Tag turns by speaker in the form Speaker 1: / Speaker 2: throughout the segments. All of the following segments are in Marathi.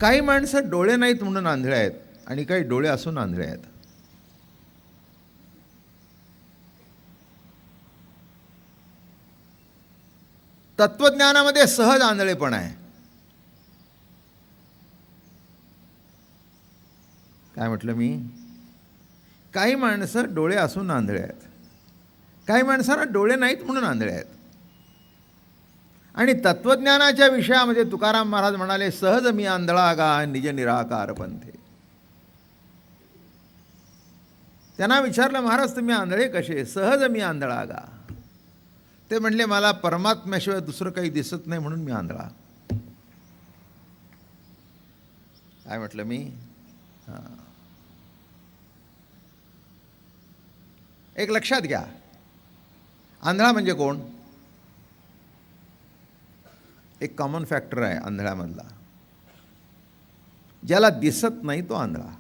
Speaker 1: काही माणसं डोळे नाहीत म्हणून आंधळे आहेत आणि काही डोळे असून आंधळे आहेत. तत्वज्ञानामध्ये सहज आंधळेपण आहे. काय म्हटलं मी? काही माणसं डोळे असून आंधळे आहेत, काही माणसांना डोळे नाहीत म्हणून आंधळे आहेत. आणि तत्वज्ञानाच्या विषयामध्ये तुकाराम महाराज म्हणाले, सहज मी आंधळा गा निज निराकार पंथे. त्यांना विचारलं, महाराज तुम्ही आंधळे कसे? सहज मी आंधळा गा. ते म्हणले, मला परमात्म्याशिवाय दुसरं काही दिसत नाही म्हणून मी आंधळा. काय म्हटलं मी? एक लक्षात घ्या, आंधळा म्हणजे कोण? एक कॉमन फॅक्टर आहे आंधळ्यामधला, ज्याला दिसत नाही तो आंधळा.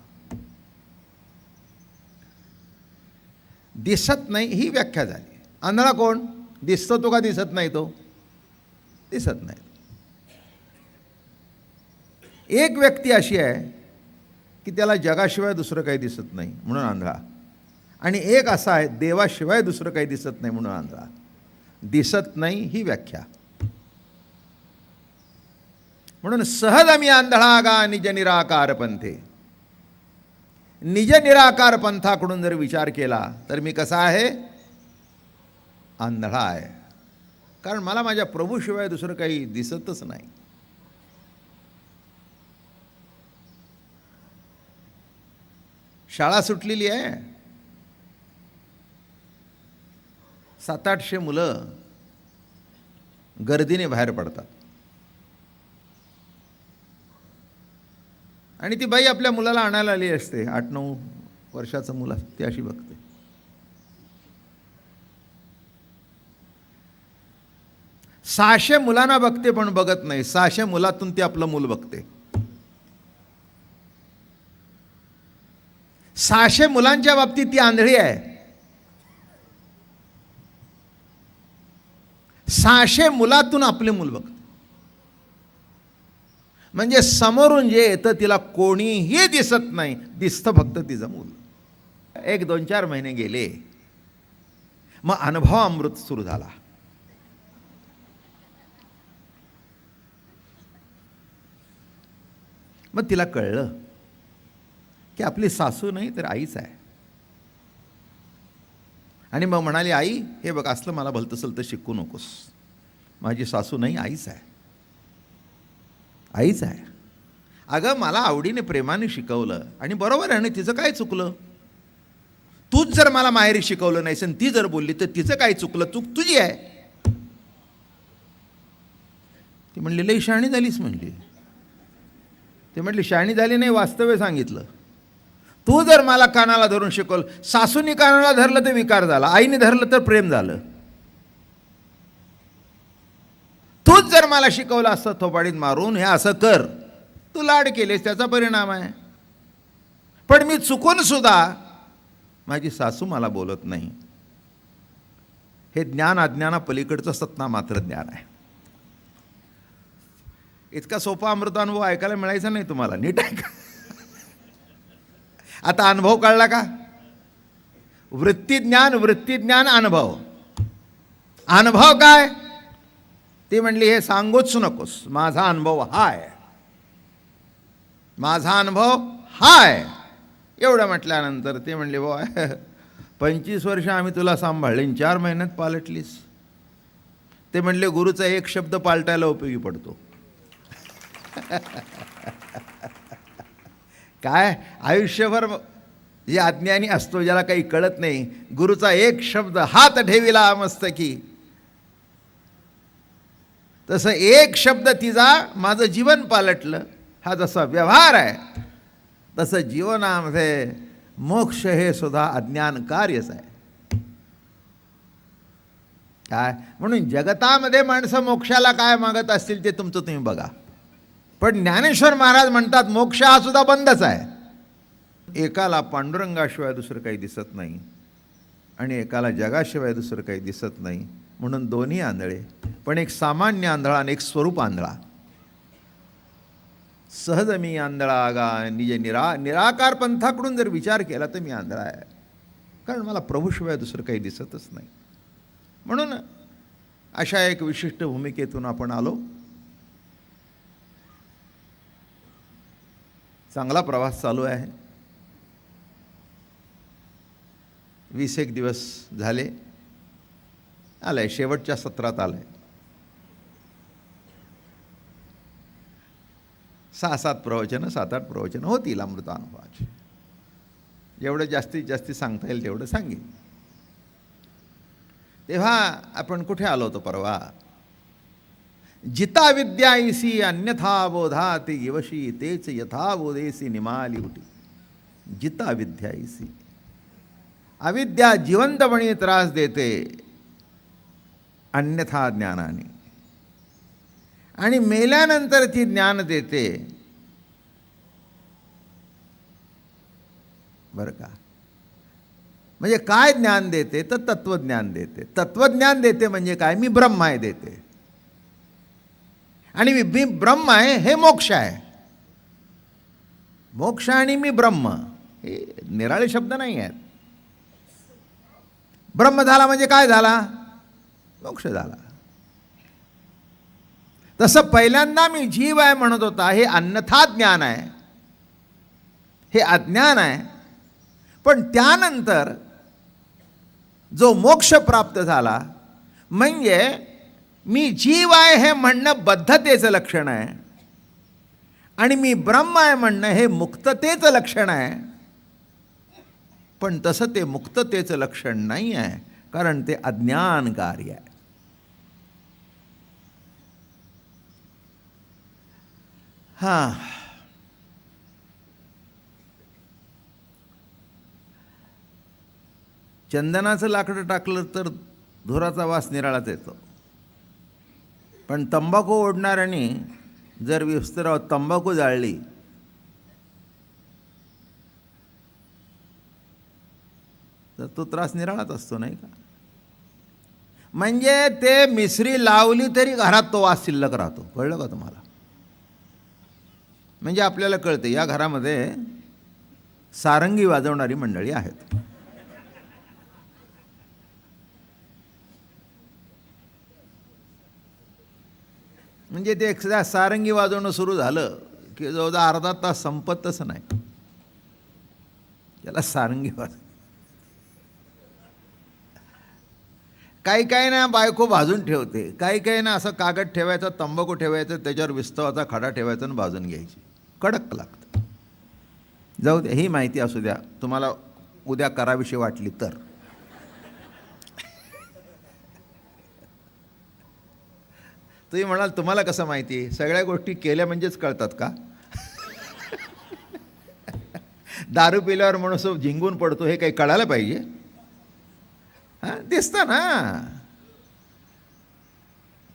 Speaker 1: दिसत नाही ही व्याख्या झाली. आंधळा कोण? दिसतो तो का दिसत नाही तो? दिसत नाही. एक व्यक्ती अशी आहे की त्याला जगाशिवाय दुसरं काही दिसत नाही म्हणून आंधळा, आणि एक असा आहे देवाशिवाय दुसरं काही दिसत नाही म्हणून आंधळा. दिसत नाही ही व्याख्या. म्हणून सहज मी आंधळा गा निज निराकार पंथे. निज निराकार पंथाकडून जर विचार केला तर मी कसा आहे? आंधळा आहे. कारण मला माझ्या प्रभूशिवाय दुसरं काही दिसतच नाही. शाळा सुटलेली आहे, 700-800 मुलं गर्दीने बाहेर पडतात, आणि ती बाई आपल्या मुलाला आणायला आली असते. 8-9 वर्षाचं मुलं ती अशी बघते. सहाशे मुलांना बघते पण बघत नाही. 600 मुलातून ती आपलं मूल बघते. 600 मुलांच्या बाबतीत ती आंधळी आहे. 600 मुलातून आपले मूल बघते. म्हणजे समोरून जे येतं तिला कोणीही दिसत नाही, दिसतं फक्त तिचं मूल. 1-2-4 महिने गेले, मग अनुभव अमृत सुरू झाला. मग तिला कळलं की आपली सासू नाही तर आईच आहे. आणि मग म्हणाली, आई हे बघ, असलं मला भलतं सलतं शिकू नकोस. माझी सासू नाही, आईच आहे, आईच आहे. अगं मला आवडीने प्रेमाने शिकवलं, आणि बरोबर आहे ना, तिचं काय चुकलं? तूच जर मला माहेरी शिकवलं नाहीस आणि ती जर बोलली तर तिचं काय चुकलं? चूक तुझी आहे. ती म्हणली, लई शहाणी झालीस म्हणली. ते म्हटली, शहाणी झाली नाही, वास्तव्य सांगितलं. तू जर मला कानाला धरून शिकवलं, सासूनी कानाला धरलं तर विकार झाला, आईने धरलं तर प्रेम झालं. तूच जर मला शिकवलं असतं थोपाडीत मारून, हे असं कर, तू लाड केलेस त्याचा परिणाम आहे. पण मी चुकून सुद्धा माझी सासू मला बोलत नाही. हे ज्ञान अज्ञाना पलीकडचं सत्ता मात्र ज्ञान आहे. इतका सोपा अमृतानुभव ऐकायला मिळायचा नाही तुम्हाला. नीट ऐका. आता अनुभव कळला का? वृत्तीज्ञान, वृत्तीज्ञान, अनुभव. अनुभव काय? ती म्हणली, हे सांगूच नकोस, माझा अनुभव हाय, माझा अनुभव हाय. एवढं म्हटल्यानंतर ते म्हणले, बॉय 25 वर्ष आम्ही तुला सांभाळले, 4 महिन्यात पालटलीस. ते म्हणले, गुरुचा एक शब्द पालटायला उपयोगी पडतो. काय आयुष्यभर जे अज्ञानी असतो, ज्याला काही कळत नाही, गुरुचा एक शब्द हात ठेविला मस्तकी, तसं एक शब्द तिचा माझं जीवन पालटलं. हा जसा व्यवहार आहे तसं जीवनामध्ये मोक्ष हे सुद्धा अज्ञान कार्यच आहे. काय म्हणून जगतामध्ये माणसं मोक्षाला काय मागत असतील ते तुमचं तुम्ही बघा. पण ज्ञानेश्वर महाराज म्हणतात मोक्ष हा सुद्धा बंदच आहे. एकाला पांडुरंगाशिवाय दुसरं काही दिसत नाही आणि एकाला जगाशिवाय दुसरं काही दिसत नाही, म्हणून दोन्ही आंधळे. पण एक सामान्य आंधळा आणि एक स्वरूप आंधळा. सहज मी आंधळा आगा निज निराकार पंथाकडून जर विचार केला तर मी आंधळा आहे, कारण मला प्रभूशिवाय दुसरं काही दिसतच नाही. म्हणून अशा एक विशिष्ट भूमिकेतून आपण आलो. चांगला प्रवास चालू आहे. 20 दिवस झाले, आलंय शेवटच्या सत्रात आलंय. 6-7 प्रवचनं 7-8 प्रवचनं होतील अमृतानुभवाची. जेवढं जास्तीत जास्त सांगता येईल तेवढं सांगेन. तेव्हा आपण कुठे आलो होतो परवा? जिता विद्याईसी अन्यथा बोधा ते येवशी तेच यथा बोधेसी निमाली उठी. जिता विद्याईसी, अविद्या जिवंतपणे त्रास देते अन्यथा ज्ञानाने, आणि मेल्यानंतर ती ज्ञान देते. बरं का? म्हणजे काय ज्ञान देते? तर तत्वज्ञान देते. तत्वज्ञान देते म्हणजे काय? मी ब्रह्म आहे देते. आणि मी ब्रह्म आहे हे मोक्ष आहे. मोक्ष आणि मी ब्रह्म हे निराळे शब्द नाही आहेत. ब्रह्म झाला म्हणजे काय झाला? मोक्ष झाला. तसं पहिल्यांदा मी जीव आहे म्हणत होता, हे अन्यथा ज्ञान आहे, हे अज्ञान आहे. पण त्यानंतर जो मोक्ष प्राप्त झाला म्हणजे मी जीव आहे हे म्हणणं बद्धतेचं लक्षण आहे, आणि मी ब्रह्म आहे म्हणणं हे मुक्ततेचं लक्षण आहे. पण तसं ते मुक्ततेचं लक्षण नाही आहे, कारण ते अज्ञान कार्य आहे. हां, चंदनाचं लाकडं टाकलं तर धुराचा वास निराळाच येतो. पण तंबाखू ओढणाऱ्याने जर विस्तराव तंबाखू जाळली तर तो त्रास निराळाच असतो, नाही का? म्हणजे ते मिसरी लावली तरी घरात तो वास शिल्लक राहतो. कळलं का तुम्हाला? म्हणजे आपल्याला कळते या घरामध्ये सारंगी वाजवणारी मंडळी आहेत. म्हणजे ते एकदा सारंगी वाजवणं सुरू झालं की जवळजवळ अर्धा तास संपतच नाही. त्याला सारंगी वाज. काही काही ना बायको भाजून ठेवते, काही काही ना असं कागद ठेवायचं, तंबाखू ठेवायचं, त्याच्यावर विस्तवाचा खडा ठेवायचा आणि भाजून घ्यायची. कडक लागतं. जाऊ द्या, ही माहिती असू द्या, तुम्हाला उद्या कराविषयी वाटली तर. तुम्ही म्हणाल तुम्हाला कसं माहिती? सगळ्या गोष्टी केल्या म्हणजेच कळतात का? दारू पिल्यावर माणूस झिंगून पडतो हे काही कळायला पाहिजे? हां, दिसतं ना.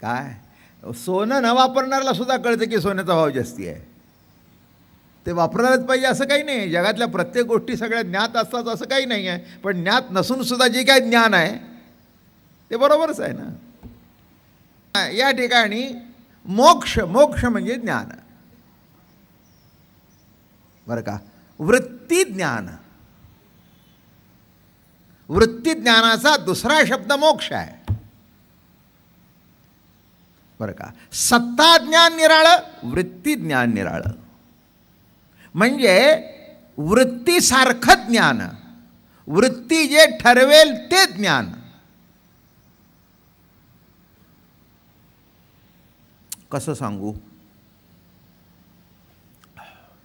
Speaker 1: काय सोनं न वापरणाऱ्याला सुद्धा कळतं की सोन्याचा भाव जास्ती आहे. ते वापरायलाच पाहिजे असं काही नाही. जगातल्या प्रत्येक गोष्टी सगळ्या ज्ञात असतात असं काही नाही आहे. पण ज्ञात नसून सुद्धा जे काय ज्ञान आहे ते बरोबरच आहे ना. या ठिकाणी मोक्ष, मोक्ष म्हणजे ज्ञान, बरं का? वृत्ती ज्ञान, वृत्ती ज्ञानाचा दुसरा शब्द मोक्ष आहे, बरं का? सत्ता ज्ञान निराळं, वृत्ती ज्ञान निराळं. म्हणजे वृत्तीसारखं ज्ञान, वृत्ती जे ठरवेल ते ज्ञान. कसं सांगू?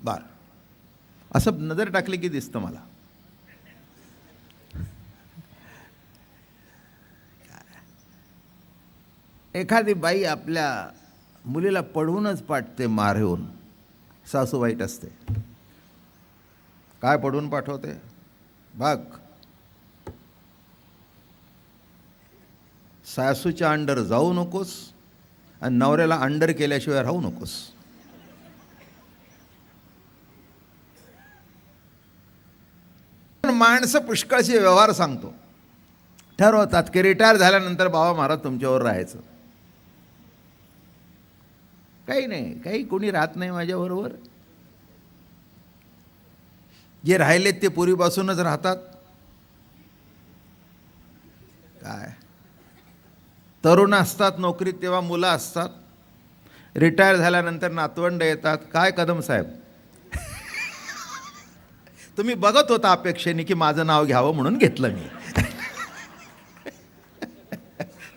Speaker 1: बर, असं नजर टाकली की दिसतं मला. एखादी बाई आपल्या मुलीला पडवूनच पाठते मारेहून. सासू वाईट असते. काय पडवून पाठवते? बघ, सासूच्या अंडर जाऊ नकोस आणि नवऱ्याला अंडर केल्याशिवाय राहू नकोस. माणसं पुष्कळचे व्यवहार सांगतो, ठरवतात की रिटायर झाल्यानंतर बाबा महाराज तुमच्यावर राहायचं. काही नाही, काही कोणी राहत नाही माझ्याबरोबर. जे राहिलेत ते पूर्वीपासूनच राहतात. काय तरुण असतात नोकरीत तेव्हा मुलं असतात, रिटायर झाल्यानंतर नातवंड येतात. काय कदम साहेब, तुम्ही बघत होता अपेक्षेने की माझं नाव घ्यावं म्हणून घेतलं मी.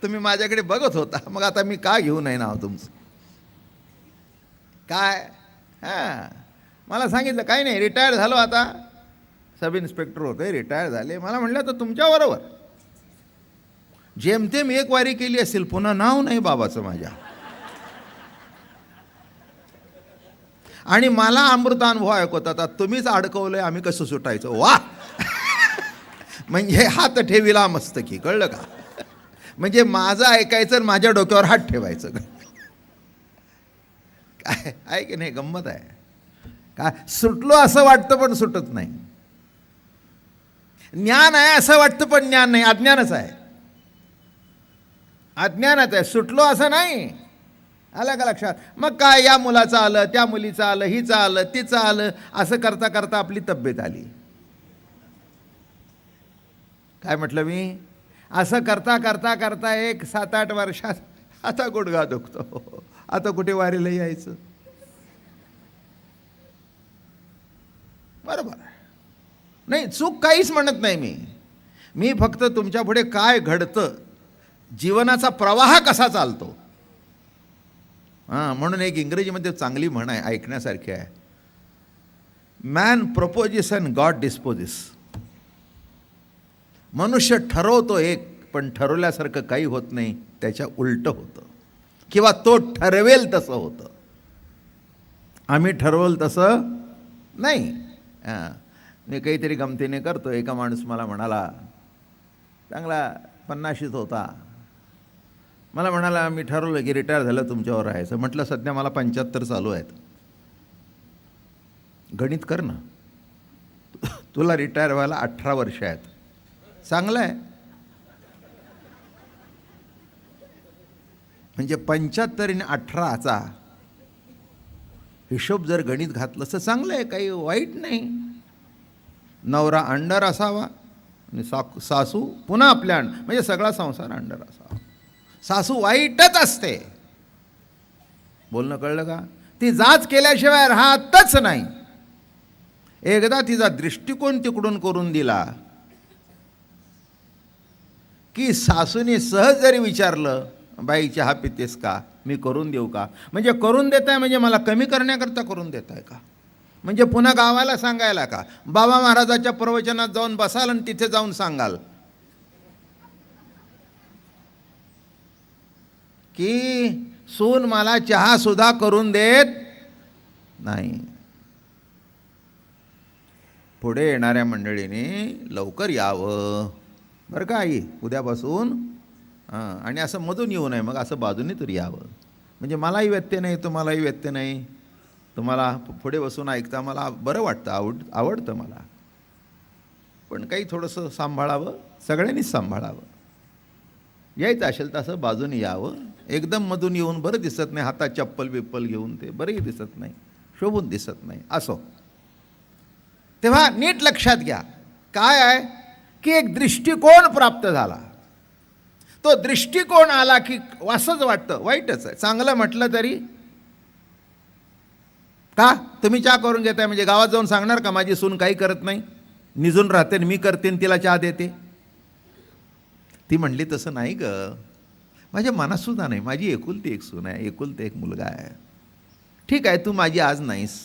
Speaker 1: तुम्ही माझ्याकडे बघत होता, मग आता मी का घेऊ नये नाव तुमचं? काय हां, मला सांगितलं काही नाही, रिटायर झालो आता. सब इन्स्पेक्टर होते, रिटायर झाले. मला म्हटलं तर तुमच्याबरोबर जेमतेम एक वारी केली असेल, पुन्हा नाव नाही बाबाचं माझ्या. आणि मला अमृतानुभव ऐकवतात, तुम्हीच अडकवलंय, आम्ही कसं सुटायचं. वा म्हणजे हात ठेविला मस्तकी, कळलं का? म्हणजे माझं ऐकायचं आणि माझ्या डोक्यावर हात ठेवायचं. काय आहे की नाही, गंमत आहे. काय सुटलो असं वाटतं पण सुटत नाही. ज्ञान आहे असं वाटतं पण ज्ञान नाही, अज्ञानच आहे. अज्ञानच आहे, सुटलो असं नाही. आलं का लक्षात? मग काय, या मुलाचं आलं, त्या मुलीचं आलं, हिचं आलं, तिचं आलं, असं करता करता आपली तब्येत आली. काय म्हटलं मी? असं करता करता करता एक 7-8 वर्षात आता गुडघा दुखतो. आता कुठे वारीला यायचं? बरोबर नाही, चूक काहीच म्हणत नाही मी फक्त तुमच्या पुढे काय घडतं, जीवनाचा प्रवाह कसा चालतो. म्हणून एक इंग्रजीमध्ये चांगली म्हण आहे, ऐकण्यासारखी आहे. Man proposes and God disposes. मनुष्य ठरवतो एक, पण ठरवल्यासारखं काही होत नाही, त्याच्या उलटं होतं, किंवा तो ठरवेल तसं होतं. आम्ही ठरवलं तसं नाही. मी काहीतरी गमतीने करतो. एका माणूस मला म्हणाला, चांगला 50शीत होता, मला म्हणाला मी ठरवलं की रिटायर झालं तुमच्यावर राहायचं. म्हटलं सध्या मला 75 चालू आहेत, गणित कर ना, तुला रिटायर व्हायला 18 वर्ष आहेत. चांगलं आहे, म्हणजे 75 आणि 18चा हिशोब जर गणित घातलं तर चांगलं आहे, काही वाईट नाही. नवरा अंडर असावा आणि सासू पुन्हा आपल्या म्हणजे सगळा संसार अंडर असावा. सासू वाईटच असते, बोलणं कळलं का? ती जाच केल्याशिवाय राहतच नाही. एकदा तिचा दृष्टिकोन तिकडून करून दिला की सासूने सहज जरी विचारलं, बाई चहा पितेस का, मी करून देऊ का, म्हणजे करून देताय म्हणजे मला कमी करण्याकरता करून देताय का, म्हणजे पुन्हा गावाला सांगायला का, बाबा महाराजाच्या प्रवचनात जाऊन बसाल आणि तिथे जाऊन सांगाल की सून मला चहा सुद्धा करून देत नाही. पुढे येणाऱ्या मंडळीने लवकर यावं बरं का आई, उद्यापासून. आणि असं मधून येऊ नये, मग असं बाजूने तरी यावं, म्हणजे मलाही व्यत्यय नाही, तुम्हालाही व्यत्यय नाही. तुम्हाला पुढे बसून ऐकता मला बरं वाटतं, आवडतं मला. पण काही थोडंसं सांभाळावं, सगळ्यांनीच सांभाळावं. यायचं असेल तर असं बाजूने यावं. एकदम मधून येऊन बरं दिसत नाही, हातात चप्पल बिप्पल घेऊन ते बरंही दिसत नाही, शोभून दिसत नाही. असो, तेव्हा नीट लक्षात घ्या, काय आहे की एक दृष्टिकोन प्राप्त झाला. तो दृष्टिकोन आला की असंच वाटतं, वाईटच आहे. चांगलं म्हटलं तरी का तुम्ही चहा करून घेताय म्हणजे गावात जाऊन सांगणार का माझी सून काही करत नाही, निजून राहते, मी करते आणि तिला चहा देते. ती म्हणली तसं नाही ग, माझ्या मनातसुद्धा नाही, माझी एकुलती एक सून आहे, एकुलते एक मुलगा आहे. ठीक आहे, तू माझी आज नाहीस,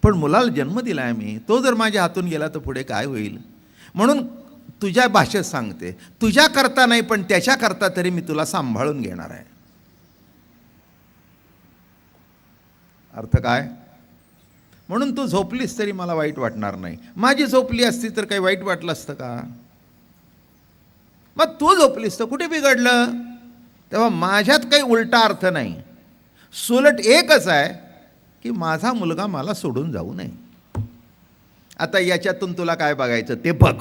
Speaker 1: पण मुलाला जन्म दिला आहे मी, तो जर माझ्या हातून गेला तर पुढे काय होईल. म्हणून तुझ्या भाषेत सांगते, तुझ्या करता नाही पण त्याच्या करता तरी मी तुला सांभाळून घेणार आहे. अर्थ काय? म्हणून तू झोपलीस तरी मला वाईट वाटणार नाही. माझी झोपली असती तर काही वाईट वाटलं असतं का? मग तू झोपलीस तर कुठे बिघडलं? तेव्हा माझ्यात काही उलटा अर्थ नाही, सुलट एकच आहे की माझा मुलगा मला सोडून जाऊ नये. आता याच्यातून तुला काय बघायचं ते बघ.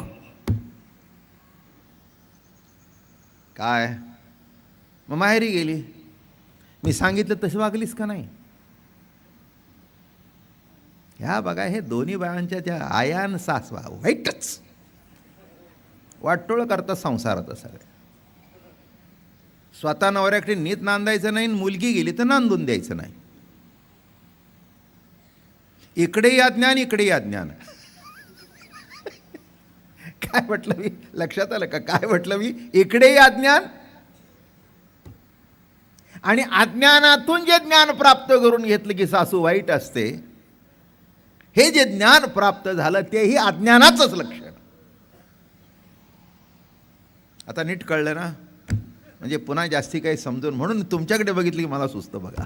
Speaker 1: काय मग माहेरी गेली, मी सांगितलं तशी वागलीस का नाही? ह्या बघा, हे दोन्ही बायांच्या त्या आया आणि सासवा वाईटच वाटोळ करतात संसारात सगळे. स्वतः नवऱ्याकडे नीत नांदायचं नाही, मुलगी गेली तर नांदून द्यायचं नाही. इकडेही अज्ञान, इकडेही अज्ञान. काय म्हटलं मी, लक्षात आलं का काय म्हटलं मी? इकडेही अज्ञान आणि अज्ञानातून जे ज्ञान प्राप्त करून घेतलं की सासू वाईट असते, हे जे ज्ञान प्राप्त झालं तेही अज्ञानाचंच लक्षण. आता नीट कळलं ना? म्हणजे पुन्हा जास्ती काही समजून, म्हणून तुमच्याकडे बघितलं की मला सुचतं बघा.